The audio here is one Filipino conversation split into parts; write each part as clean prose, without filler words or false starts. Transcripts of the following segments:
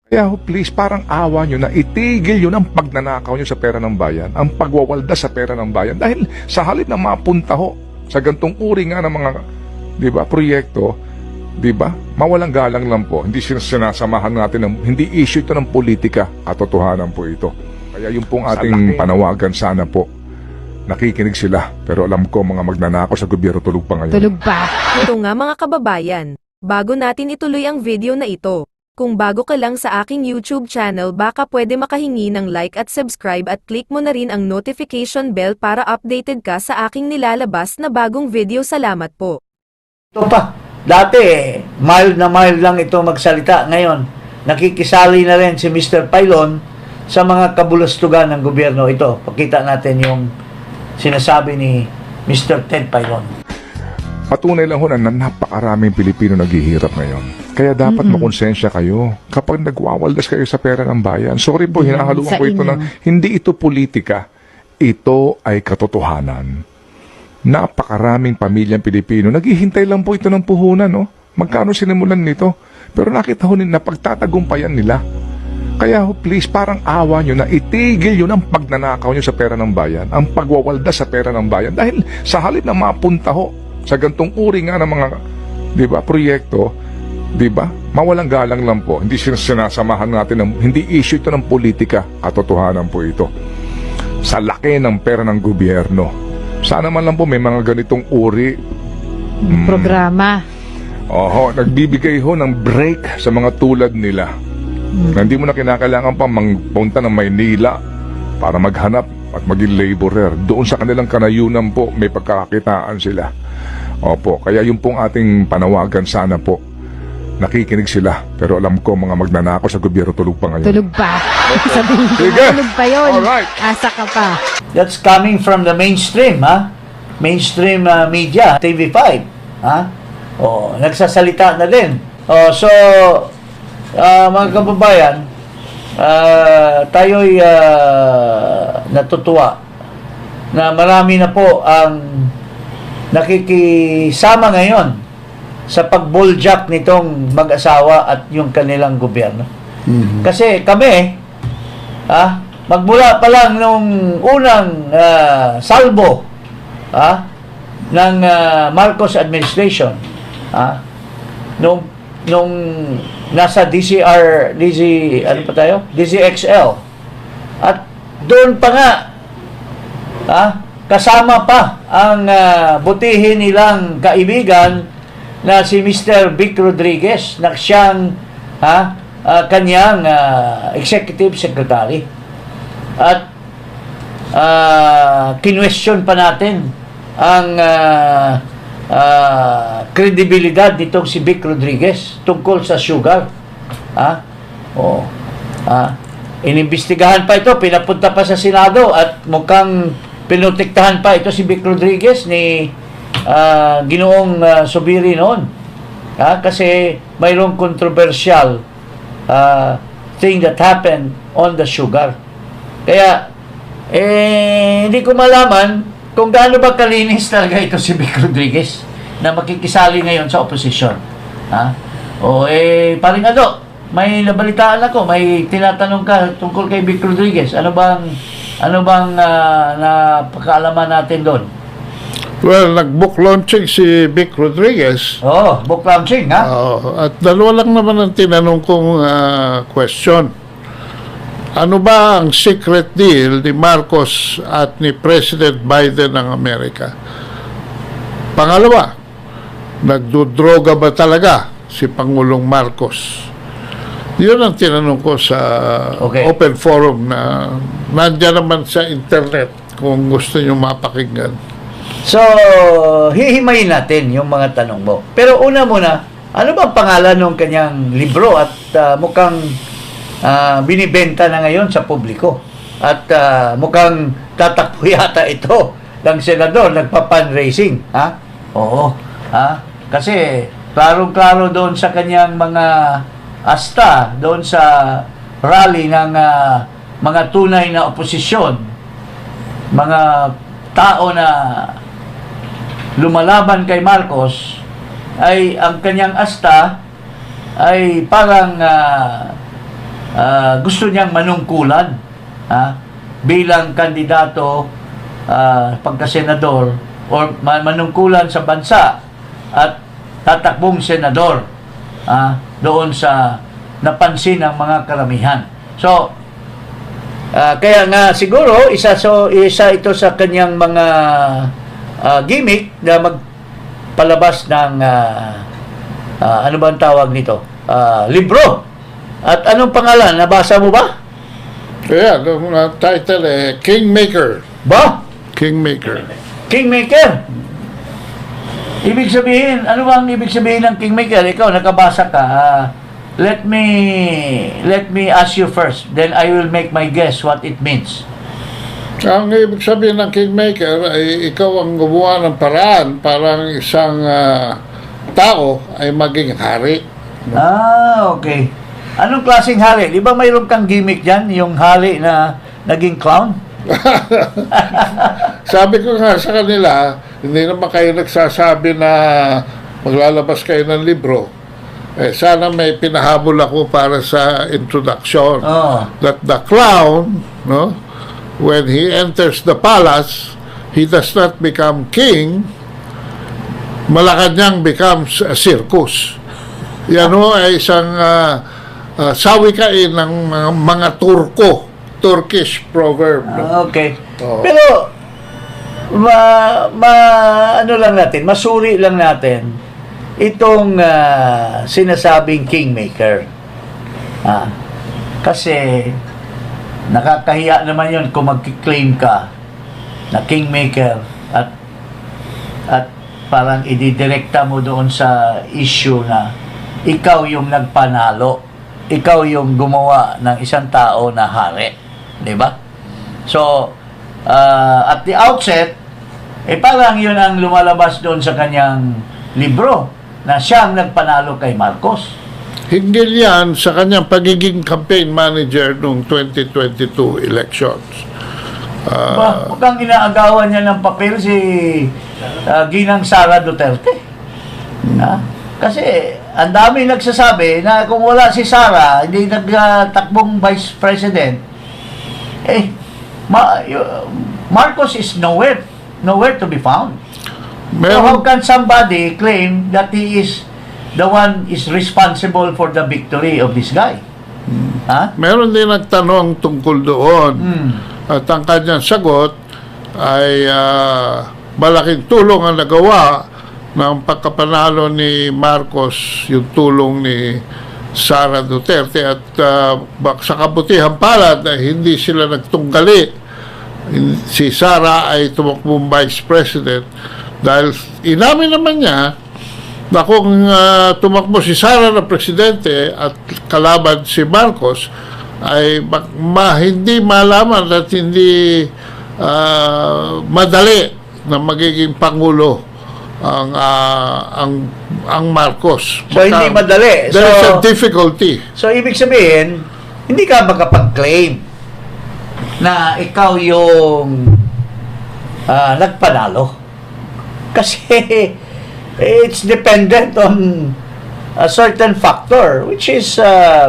Kaya please, parang awa nyo na itigil yun ang pagnanakaw nyo sa pera ng bayan, ang pagwawalda sa pera ng bayan. Dahil sa halip na mapunta ho sa gantong uri nga ng mga, di ba, proyekto, di ba, mawalang galang lang po. Hindi sinasamahan natin, hindi issue ito ng politika, katotohanan po ito. Kaya yung pong ating panawagan, sana po, nakikinig sila. Pero alam ko, mga magnanakaw sa gobyerno tulog pa ngayon. Tulog pa. Ito nga mga kababayan, bago natin ituloy ang video na ito, kung bago ka lang sa aking YouTube channel baka pwede makahingi ng like at subscribe at click mo na rin ang notification bell para updated ka sa aking nilalabas na bagong video. Salamat po. Ito pa, dati mild lang ito magsalita. Ngayon, nakikisali na rin si Mr. Pailon sa mga kabulastugan ng gobyerno. Ito, pakita natin yung sinasabi ni Mr. Ted Pailon. Patunay lang ho na napakaraming Pilipino naghihirap ngayon. Kaya dapat makonsensya kayo kapag nagwawaldas kayo sa pera ng bayan. Sorry po, hinahaluan ko ito na hindi ito politika. Ito ay katotohanan. Napakaraming pamilyang Pilipino, naghihintay lang po ito ng puhunan. No? Magkano sinimulan nito? Pero nakita ho na pagtatagumpayan nila. Kaya please, parang awa nyo na itigil yun ang pagnanakaw nyo sa pera ng bayan, ang pagwawaldas sa pera ng bayan. Dahil sa halip na mapunta ho sa gantong uri nga ng mga, di ba, proyekto, di ba, mawalang galang lang po. Hindi sinasamahan natin, hindi issue ito ng politika, katotohanan po ito. Sa laki ng pera ng gobyerno. Sana man lang po may mga ganitong uri. Programa. Oho, nagbibigay ho ng break sa mga tulad nila. Na hindi mo na kinakailangan pa magpunta ng Maynila para maghanap at maging laborer. Doon sa kanilang kanayunan po, may pagkakakitaan sila. Opo, kaya yung pong ating panawagan, sana po nakikinig sila. Pero alam ko, mga magnanakaw sa gobyerno tulog pa ngayon. Tulog pa. Sabihin ko, Sige. tulog pa yun. Alright. Asa ka pa. That's coming from the mainstream, ha? Mainstream media, TV5, ha? Oh, nagsasalita na din. Oh, so, mga kababayan, tayo'y natutuwa na marami na po ang nakikisama ngayon sa pagbuljak nitong mag-asawa at yung kanilang gobyerno. Kasi kami, magmula pa lang nung unang salbo ng Marcos administration, nung nasa ano pa tayo? DZXL. At doon pa nga, kasama pa ang butihin nilang kaibigan na si Mr. Vic Rodriguez na siyang kanyang executive secretary. At kinwestiyon pa natin ang kredibilidad nitong si Vic Rodriguez tungkol sa sugar. Inimbestigahan pa ito, pinapunta pa sa Senado at mukhang pinotektahan pa ito si Vic Rodriguez ni Ginoong Subiri noon. Kasi mayroong controversial thing that happened on the sugar. Kaya hindi ko malaman kung gaano ba kalinis talaga ito si Vic Rodriguez na makikisali ngayon sa oposisyon. Paring Ado, may nabalitaan ako, may tinatanong ka tungkol kay Vic Rodriguez. Ano bang napakaalaman natin doon? Well, nag-book launching si Vic Rodriguez. Book launching, ha? At dalawa lang naman ang tinanong kong question. Ano ba ang secret deal ni Marcos at ni President Biden ng Amerika? Pangalawa, nagdudroga ba talaga si Pangulong Marcos? Yun ang tinanong ko sa open forum na nandiyan naman sa internet kung gusto nyo mapakinggan. So, hihimayin natin yung mga tanong mo. Pero una muna, ano ba ang pangalan ng kanyang libro at mukhang binibenta na ngayon sa publiko? At mukhang tatakbo yata ito ng senador, nagpa-fundraising. Kasi klarong-klaro doon sa kanyang mga asta, doon sa rally ng mga tunay na oposisyon, mga tao na lumalaban kay Marcos, ay ang kanyang asta ay parang gusto niyang manungkulan bilang kandidato pagka-senador or manungkulan sa bansa at tatakbong senador doon sa napansin ng mga karamihan. So, kaya nga siguro isa ito sa kanyang mga gimmick na magpalabas ng ano ba ang tawag nito? Libro. At anong pangalan? Nabasa mo ba? Kaya, ang title Kingmaker. Ba? Kingmaker. Kingmaker. Ibig sabihin, ano ba ang ibig sabihin ng Kingmaker? Ikaw, nakabasa ka. Let me ask you first. Then I will make my guess what it means. Ang ibig sabihin ng Kingmaker ay ikaw ang gumawa ng paraan para ang isang tao ay maging hari. Okay. Anong klaseng hari? Di ba mayroon kang gimmick dyan? Yung hari na naging clown? Sabi ko nga sa kanila, hindi naman kayo nagsasabi na maglalabas kayo ng libro. Sana may pinahabol ako para sa introduction. That the clown, no, when he enters the palace, he does not become king. Malacanang becomes a circus. Yan ho ay isang sawikain ng mga Turkish proverb. No? Okay. Oo. Pero ano lang natin, masuri lang natin itong sinasabing Kingmaker. Kasi nakakahiya naman yun kung mag-claim ka na Kingmaker at parang ididirekta mo doon sa issue na ikaw yung nagpanalo, ikaw yung gumawa ng isang tao na hari, di ba? So at the outset, parang yun ang lumalabas doon sa kanyang libro na siyang nagpanalo kay Marcos. Hinggil yan sa kanyang pagiging campaign manager noong 2022 elections. Mukhang inaagawan niya ng papel si Ginang Sara Duterte. Kasi ang dami nagsasabi na kung wala si Sara, hindi nagtakbong vice president, Marcos is nowhere to be found. So how can somebody claim that he is the one is responsible for the victory of this guy? Meron din nagtanong tungkol doon. At ang kanyang sagot ay malaking tulong ang nagawa ng pagkapanalo ni Marcos, yung tulong ni Sara Duterte, at sa kabutihan palad ay hindi sila nagtunggali. Si Sara ay tumakbong vice president dahil inamin naman niya na kung tumakbo si Sara na presidente at kalaban si Marcos ay hindi malaman at hindi madali na magiging pangulo ang Marcos. So hindi madali. There's a difficulty. So ibig sabihin, hindi ka makapag-claim na ikaw yung nagpanalo. Kasi it's dependent on a certain factor, which is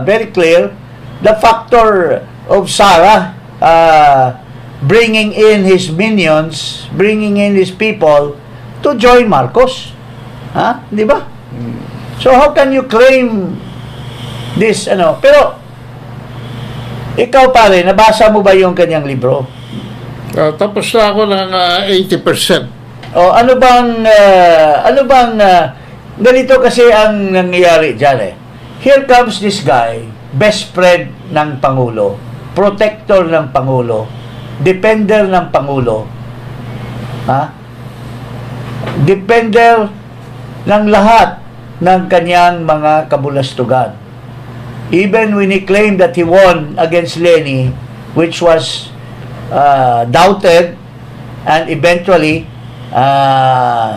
very clear. The factor of Sara bringing in his minions, bringing in his people to join Marcos. Di ba? So how can you claim this, pero ikaw pare, nabasa mo ba yung kanyang libro? Tapos na ako ng 80%. Ano bang ganito kasi ang nangyayari dyan Here comes this guy, best friend ng Pangulo, protector ng Pangulo, defender ng Pangulo, defender ng lahat ng kanyang mga kabulastugan. Even when he claimed that he won against Leni, which was doubted and eventually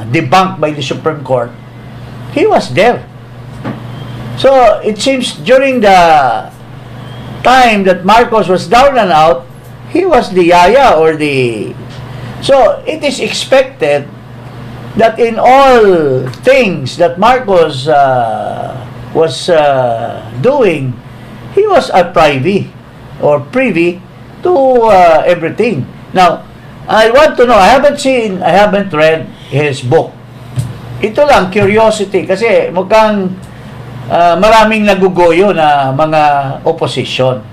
debunked by the Supreme Court, he was there. So it seems during the time that Marcos was down and out, he was the yaya or the... So it is expected that in all things that Marcos was doing, he was a privy to everything. Now, I want to know, I haven't read his book. Ito lang, curiosity, kasi mukhang maraming nagugoyo na mga opposition.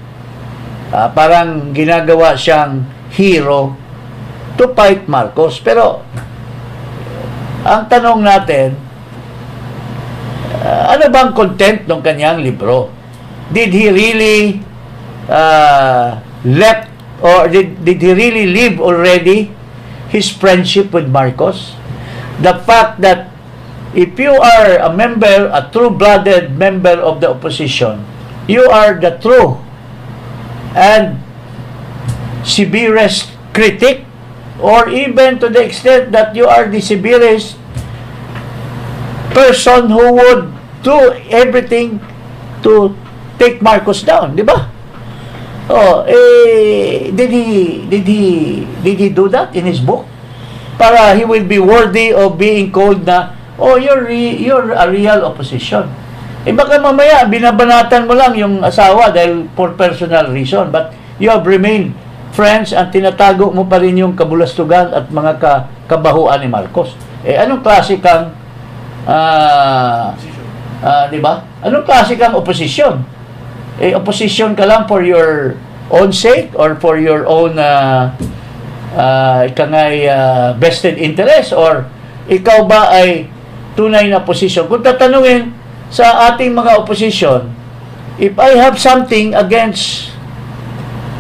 Parang ginagawa siyang hero to fight Marcos. Pero, ang tanong natin, ano bang content ng kanyang libro? Did he really left, or did he really live already his friendship with Marcos? The fact that if you are a member, a true-blooded member of the opposition, you are the true and severest critic, or even to the extent that you are the severest person who would do everything to take Marcos down, di ba? Did he do that in his book? Para he will be worthy of being called na, you're a real opposition. Baka mamaya binabanatan mo lang yung asawa dahil for personal reason, but you have remained friends at tinatago mo pa rin yung kabulastugan at mga kabahuan ni Marcos. Anong klase kang di ba? Anong klase kang opposition? Opposition ka lang for your own sake or for your own vested interest, or ikaw ba ay tunay na position? Kung tatanungin sa ating mga opposition, if I have something against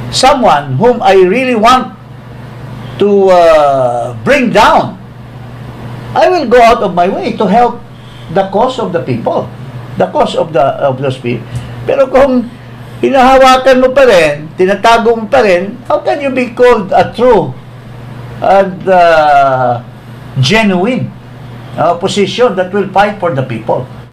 someone whom I really want to bring down, I will go out of my way to help the cause of the people, the cause of those people. Pero kung hinahawakan mo pa rin, tinatago mo pa rin, how can you be called a true and genuine opposition that will fight for the people?